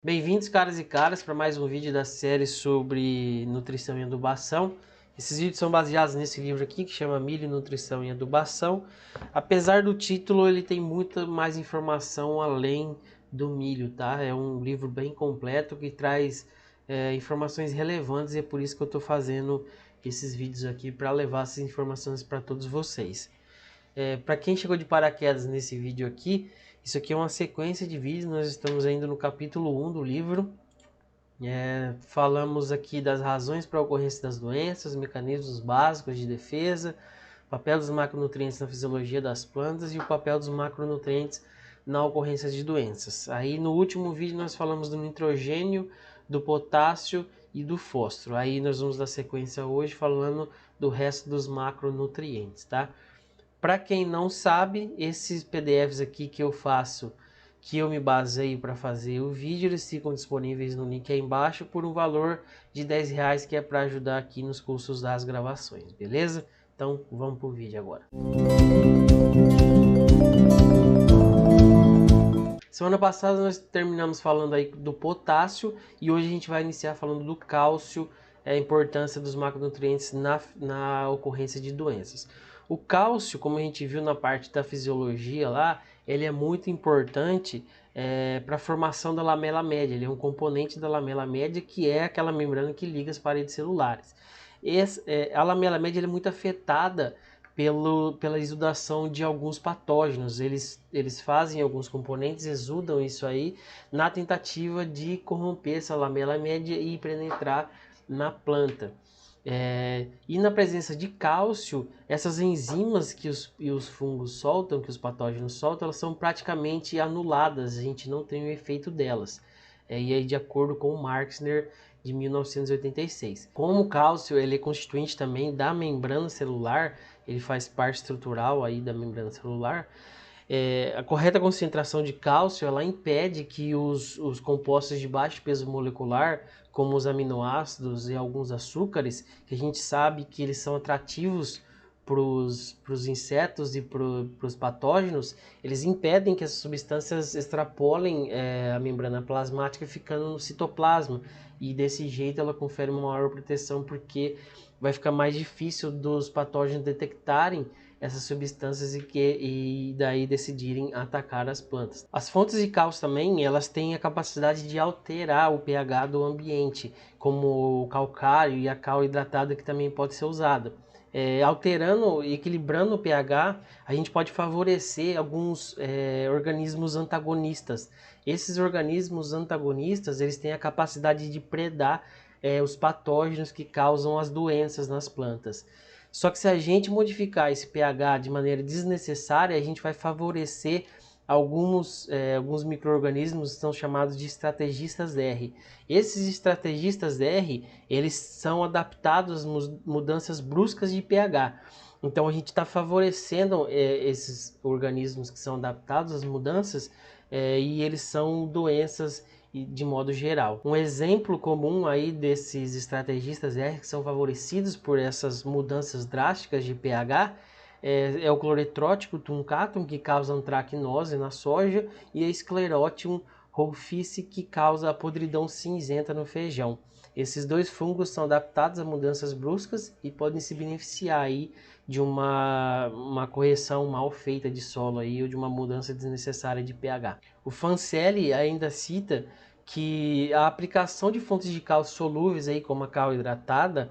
Bem-vindos, caras e caras, para mais um vídeo da série sobre nutrição e adubação. Esses vídeos são baseados nesse livro aqui, que chama Milho, Nutrição e Adubação. Apesar do título, ele tem muita mais informação além do milho, tá? É um livro bem completo que traz informações relevantes e é por isso que eu estou fazendo esses vídeos aqui, para levar essas informações para todos vocês. Para quem chegou de paraquedas nesse vídeo aqui, isso aqui é uma sequência de vídeos. Nós estamos ainda no capítulo 1 do livro. Falamos aqui das razões para a ocorrência das doenças, mecanismos básicos de defesa, papel dos macronutrientes na fisiologia das plantas e o papel dos macronutrientes na ocorrência de doenças. Aí no último vídeo nós falamos do nitrogênio, do potássio e do fósforo. Aí nós vamos dar sequência hoje falando do resto dos macronutrientes, tá? Para quem não sabe, esses PDFs aqui que eu faço, que eu me baseio para fazer o vídeo, eles ficam disponíveis no link aí embaixo por um valor de R$10, que é para ajudar aqui nos custos das gravações, beleza? Então vamos pro vídeo agora. Semana passada nós terminamos falando aí do potássio e hoje a gente vai iniciar falando do cálcio, a importância dos macronutrientes na ocorrência de doenças. O cálcio, como a gente viu na parte da fisiologia lá, ele é muito importante para a formação da lamela média. Ele é um componente da lamela média, que é aquela membrana que liga as paredes celulares. A lamela média é muito afetada pela exudação de alguns patógenos. Eles fazem alguns componentes, exudam isso aí na tentativa de corromper essa lamela média e penetrar na planta. E na presença de cálcio, essas enzimas que os fungos soltam, que os patógenos soltam, elas são praticamente anuladas, a gente não tem o efeito delas. E aí, de acordo com o Marxner, de 1986. Como o cálcio ele é constituinte também da membrana celular, ele faz parte estrutural aí da membrana celular. A correta concentração de cálcio ela impede que os compostos de baixo peso molecular, como os aminoácidos e alguns açúcares, que a gente sabe que eles são atrativos para os insetos e para os patógenos, eles impedem que essas substâncias extrapolem a membrana plasmática, ficando no citoplasma. E desse jeito ela confere uma maior proteção, porque vai ficar mais difícil dos patógenos detectarem essas substâncias e daí decidirem atacar as plantas. As fontes de cálcio também, elas têm a capacidade de alterar o pH do ambiente, como o calcário e a cal hidratada, que também pode ser usada. Alterando e equilibrando o pH, a gente pode favorecer alguns organismos antagonistas. Esses organismos antagonistas, eles têm a capacidade de predar os patógenos que causam as doenças nas plantas. Só que se a gente modificar esse pH de maneira desnecessária, a gente vai favorecer alguns micro-organismos que são chamados de estrategistas R. Esses estrategistas R, eles são adaptados às mudanças bruscas de pH. Então a gente está favorecendo esses organismos que são adaptados às mudanças e eles são doenças de modo geral. Um exemplo comum aí desses estrategistas R que são favorecidos por essas mudanças drásticas de pH é o cloretrótico tuncatum, que causa antracnose na soja, e a Sclerotium rolfici, que causa a podridão cinzenta no feijão. Esses dois fungos são adaptados a mudanças bruscas e podem se beneficiar aí de uma correção mal feita de solo aí, ou de uma mudança desnecessária de pH. O Fancelli ainda cita que a aplicação de fontes de cálcio solúveis, aí, como a cal hidratada,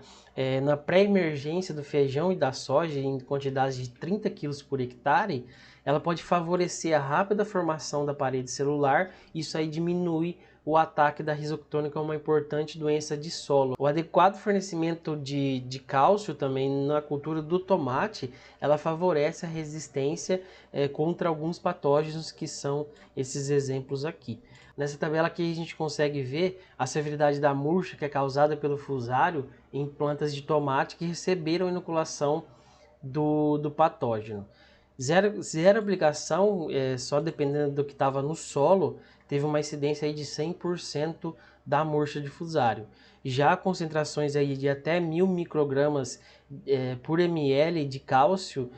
na pré-emergência do feijão e da soja em quantidades de 30 kg por hectare, ela pode favorecer a rápida formação da parede celular. Isso aí diminui o ataque da risoctônica, uma importante doença de solo. O adequado fornecimento de cálcio também na cultura do tomate, ela favorece a resistência contra alguns patógenos, que são esses exemplos aqui. Nessa tabela aqui a gente consegue ver a severidade da murcha, que é causada pelo fusário em plantas de tomate que receberam inoculação do patógeno. Zero aplicação, só dependendo do que estava no solo, teve uma incidência aí de 100% da murcha de fusário. Já concentrações aí de até 1000 microgramas por ml de cálcio,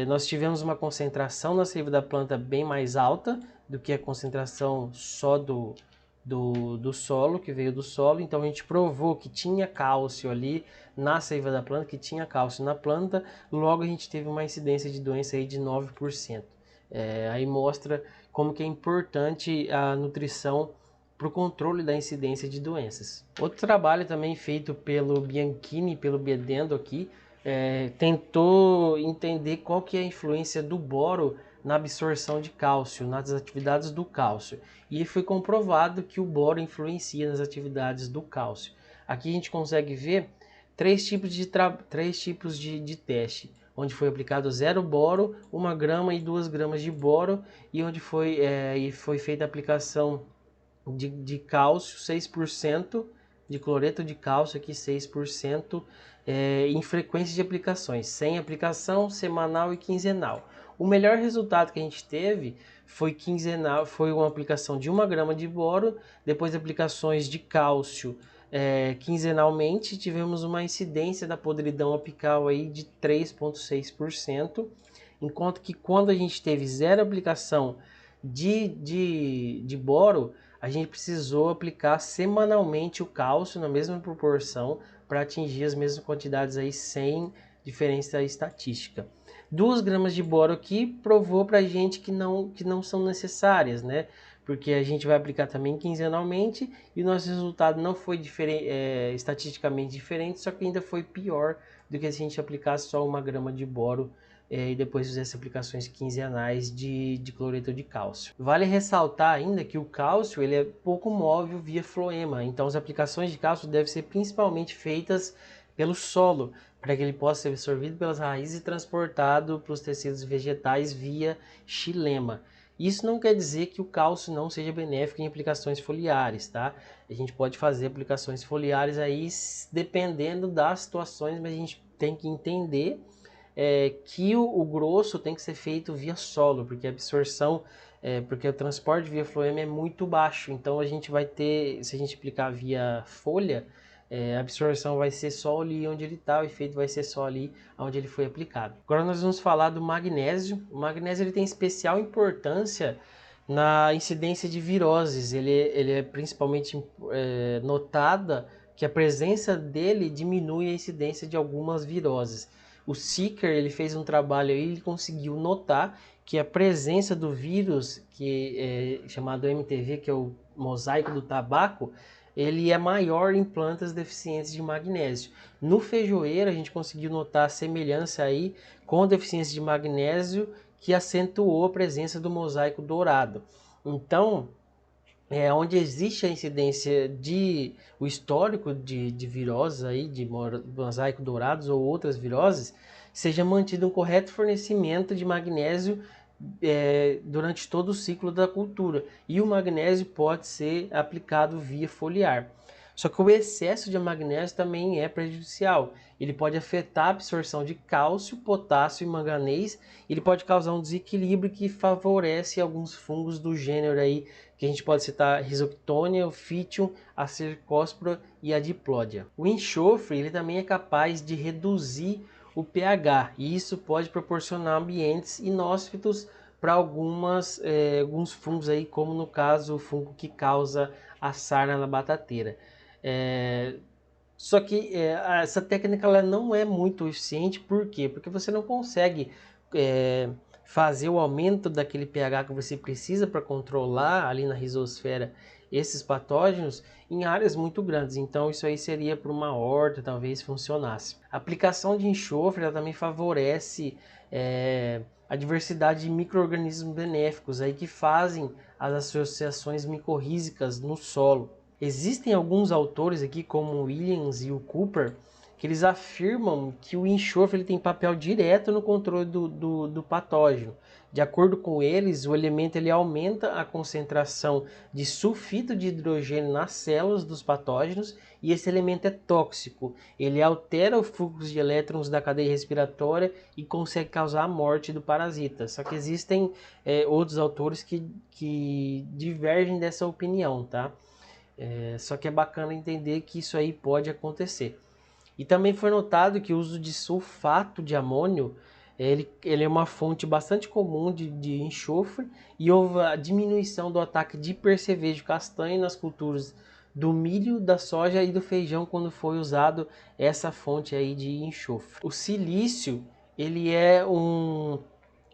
nós tivemos uma concentração na seiva da planta bem mais alta do que a concentração só do do solo, que veio do solo. Então a gente provou que tinha cálcio ali na seiva da planta, que tinha cálcio na planta, logo a gente teve uma incidência de doença aí de 9%. Aí mostra como que é importante a nutrição para o controle da incidência de doenças. Outro trabalho também feito pelo Bianchini e pelo Bedendo aqui, tentou entender qual que é a influência do boro na absorção de cálcio, nas atividades do cálcio. E foi comprovado que o boro influencia nas atividades do cálcio. Aqui a gente consegue ver três tipos de teste, onde foi aplicado 0 boro, 1 grama e 2 gramas de boro, e onde foi feita a aplicação de cálcio 6%, de cloreto de cálcio aqui 6%, em frequência de aplicações, sem aplicação, semanal e quinzenal. O melhor resultado que a gente teve foi quinzenal, foi uma aplicação de 1 grama de boro, depois aplicações de cálcio quinzenalmente, tivemos uma incidência da podridão apical aí de 3,6%, enquanto que quando a gente teve 0 aplicação de boro, a gente precisou aplicar semanalmente o cálcio na mesma proporção para atingir as mesmas quantidades aí sem diferença estatística. 2 gramas de boro aqui provou para a gente que não são necessárias, né? Porque a gente vai aplicar também quinzenalmente e o nosso resultado não foi estatisticamente diferente, só que ainda foi pior do que se a gente aplicasse só 1 grama de boro e depois fizesse aplicações quinzenais de cloreto de cálcio. Vale ressaltar ainda que o cálcio ele é pouco móvel via floema, então as aplicações de cálcio devem ser principalmente feitas pelo solo, para que ele possa ser absorvido pelas raízes e transportado para os tecidos vegetais via xilema. Isso não quer dizer que o cálcio não seja benéfico em aplicações foliares, tá? A gente pode fazer aplicações foliares aí dependendo das situações, mas a gente tem que entender que o grosso tem que ser feito via solo, porque a absorção, porque o transporte via floema é muito baixo, então a gente vai ter, se a gente aplicar via folha, a absorção vai ser só ali onde ele está, o efeito vai ser só ali onde ele foi aplicado. Agora nós vamos falar do magnésio. O magnésio ele tem especial importância na incidência de viroses, ele é principalmente notada que a presença dele diminui a incidência de algumas viroses. O Seeker ele fez um trabalho aí, ele conseguiu notar que a presença do vírus, que é chamado MTV, que é o mosaico do tabaco, ele é maior em plantas deficientes de magnésio. No feijoeiro a gente conseguiu notar a semelhança aí com a deficiência de magnésio, que acentuou a presença do mosaico dourado. Então, onde existe a incidência o histórico de viroses aí, de mosaico dourados ou outras viroses, seja mantido um correto fornecimento de magnésio durante todo o ciclo da cultura. E o magnésio pode ser aplicado via foliar. Só que o excesso de magnésio também é prejudicial. Ele pode afetar a absorção de cálcio, potássio e manganês. Ele pode causar um desequilíbrio que favorece alguns fungos do gênero aí, que a gente pode citar Rhizoctonia, o Phytium, a Cercospora e a Diplódia. O enxofre ele também é capaz de reduzir o pH e isso pode proporcionar ambientes inóspitos para alguns fungos aí, como no caso o fungo que causa a sarna na batateira. Só que essa técnica ela não é muito eficiente, por quê? Porque você não consegue fazer o aumento daquele pH que você precisa para controlar ali na rizosfera esses patógenos em áreas muito grandes. Então isso aí seria para uma horta, talvez funcionasse. A aplicação de enxofre ela também favorece a diversidade de micro-organismos benéficos aí que fazem as associações micorrízicas no solo. Existem alguns autores aqui, como o Williams e o Cooper, que eles afirmam que o enxofre ele tem papel direto no controle do patógeno. De acordo com eles, o elemento ele aumenta a concentração de sulfito de hidrogênio nas células dos patógenos e esse elemento é tóxico. Ele altera o fluxo de elétrons da cadeia respiratória e consegue causar a morte do parasita. Só que existem outros autores que divergem dessa opinião, tá? Só que é bacana entender que isso aí pode acontecer. E também foi notado que o uso de sulfato de amônio Ele é uma fonte bastante comum de enxofre e houve a diminuição do ataque de percevejo castanho nas culturas do milho, da soja e do feijão quando foi usado essa fonte aí de enxofre. O silício, ele é um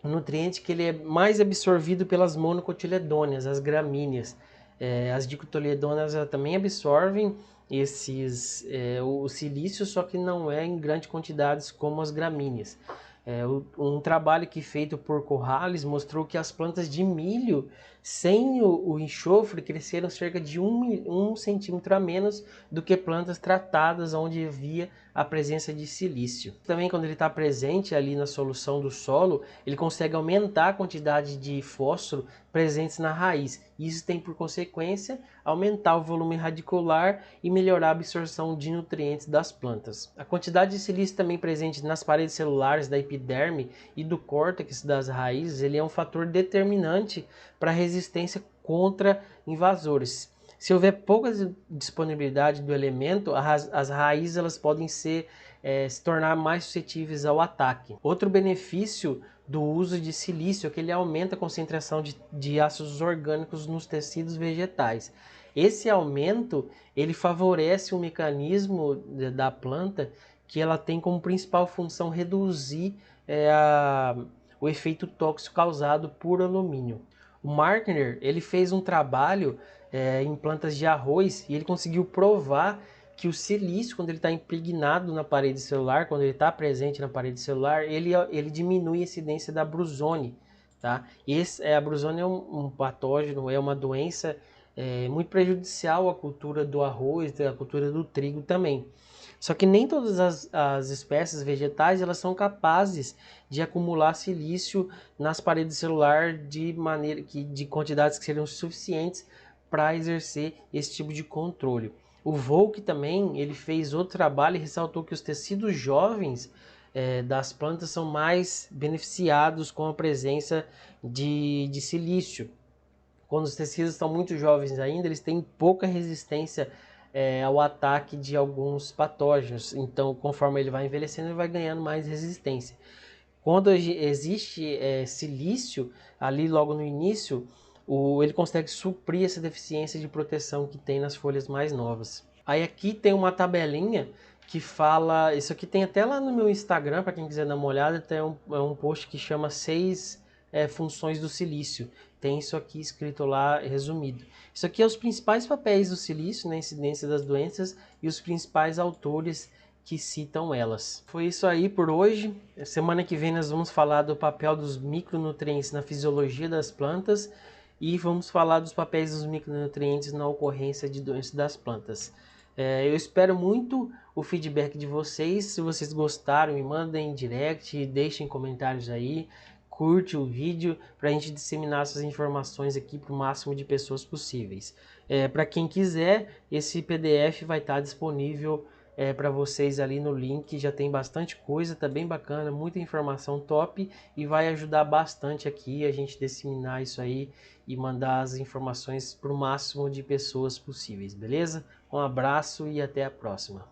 nutriente que ele é mais absorvido pelas monocotiledôneas, as gramíneas. As dicotiledôneas também absorvem o silício, só que não é em grandes quantidades como as gramíneas. Um trabalho que feito por Corrales mostrou que as plantas de milho sem o enxofre cresceram cerca de 1 centímetro a menos do que plantas tratadas onde havia a presença de silício. Também quando ele está presente ali na solução do solo, ele consegue aumentar a quantidade de fósforo presentes na raiz. Isso tem por consequência aumentar o volume radicular e melhorar a absorção de nutrientes das plantas. A quantidade de silício também presente nas paredes celulares da epiderme e do córtex das raízes, ele é um fator determinante para a resistência contra invasores. Se houver pouca disponibilidade do elemento, as raízes elas podem se tornar mais suscetíveis ao ataque. Outro benefício do uso de silício é que ele aumenta a concentração de ácidos orgânicos nos tecidos vegetais. Esse aumento ele favorece o mecanismo da planta que ela tem como principal função reduzir o efeito tóxico causado por alumínio. O Martner ele fez um trabalho em plantas de arroz e ele conseguiu provar que o silício, quando ele está impregnado na parede celular, quando ele está presente na parede celular, ele diminui a incidência da brusone. Tá? A brusone é um patógeno, é uma doença muito prejudicial à cultura do arroz, à cultura do trigo também. Só que nem todas as espécies vegetais elas são capazes de acumular silício nas paredes celular de quantidades que seriam suficientes para exercer esse tipo de controle. O Volk também ele fez outro trabalho e ressaltou que os tecidos jovens das plantas são mais beneficiados com a presença de silício. Quando os tecidos estão muito jovens ainda, eles têm pouca resistência ao ataque de alguns patógenos. Então, conforme ele vai envelhecendo, ele vai ganhando mais resistência. Quando existe silício, ali logo no início, ele consegue suprir essa deficiência de proteção que tem nas folhas mais novas. Aí aqui tem uma tabelinha que fala, isso aqui tem até lá no meu Instagram, para quem quiser dar uma olhada, tem um post que chama 6 funções do silício. Tem isso aqui escrito lá, resumido. Isso aqui é os principais papéis do silício na incidência das doenças e os principais autores que citam elas. Foi isso aí por hoje. Semana que vem nós vamos falar do papel dos micronutrientes na fisiologia das plantas e vamos falar dos papéis dos micronutrientes na ocorrência de doenças das plantas. Eu espero muito o feedback de vocês. Se vocês gostaram, me mandem direct, deixem comentários aí, curte o vídeo para a gente disseminar essas informações aqui para o máximo de pessoas possíveis. Para quem quiser, esse PDF vai estar disponível para vocês ali no link. Já tem bastante coisa, tá bem bacana, muita informação top e vai ajudar bastante aqui a gente disseminar isso aí e mandar as informações para o máximo de pessoas possíveis, beleza? Um abraço e até a próxima.